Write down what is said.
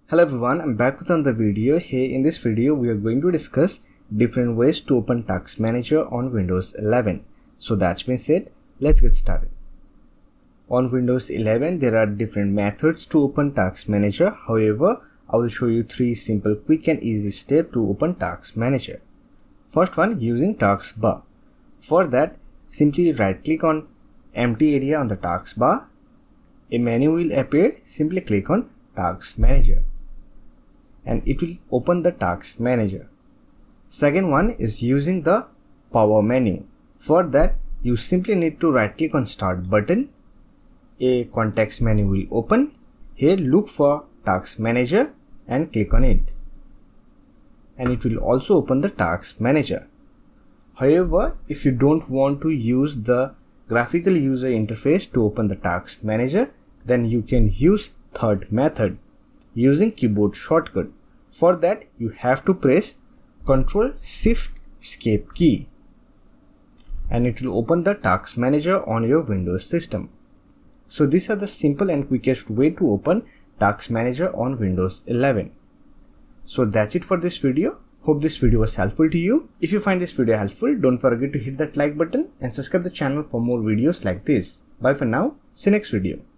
Hello everyone, I'm back with another video. Here in this video we are going to discuss different ways to open Task Manager on Windows 11. So that's been said, let's get started. On Windows 11 there are different methods to open Task Manager. However, I will show you 3 simple, quick and easy steps to open Task Manager. First one, using Taskbar. For that, simply right click on empty area on the Taskbar. A menu will appear. Simply click on Task Manager and it will open the Task Manager. Second one is using the power menu. For that, you simply need to right click on Start button. A context menu will open. Here look for Task Manager and click on it. And it will also open the Task Manager. However, if you don't want to use the graphical user interface to open the Task Manager, then you can use third method, using keyboard shortcut. For that, you have to press Ctrl+Shift+Escape key and it will open the Task Manager on your Windows system. So these are the simple and quickest way to open Task Manager on Windows 11. So that's it for this video. Hope this video was helpful to you. If you find this video helpful, don't forget to hit that like button and subscribe the channel for more videos like this. Bye for now. See you next video.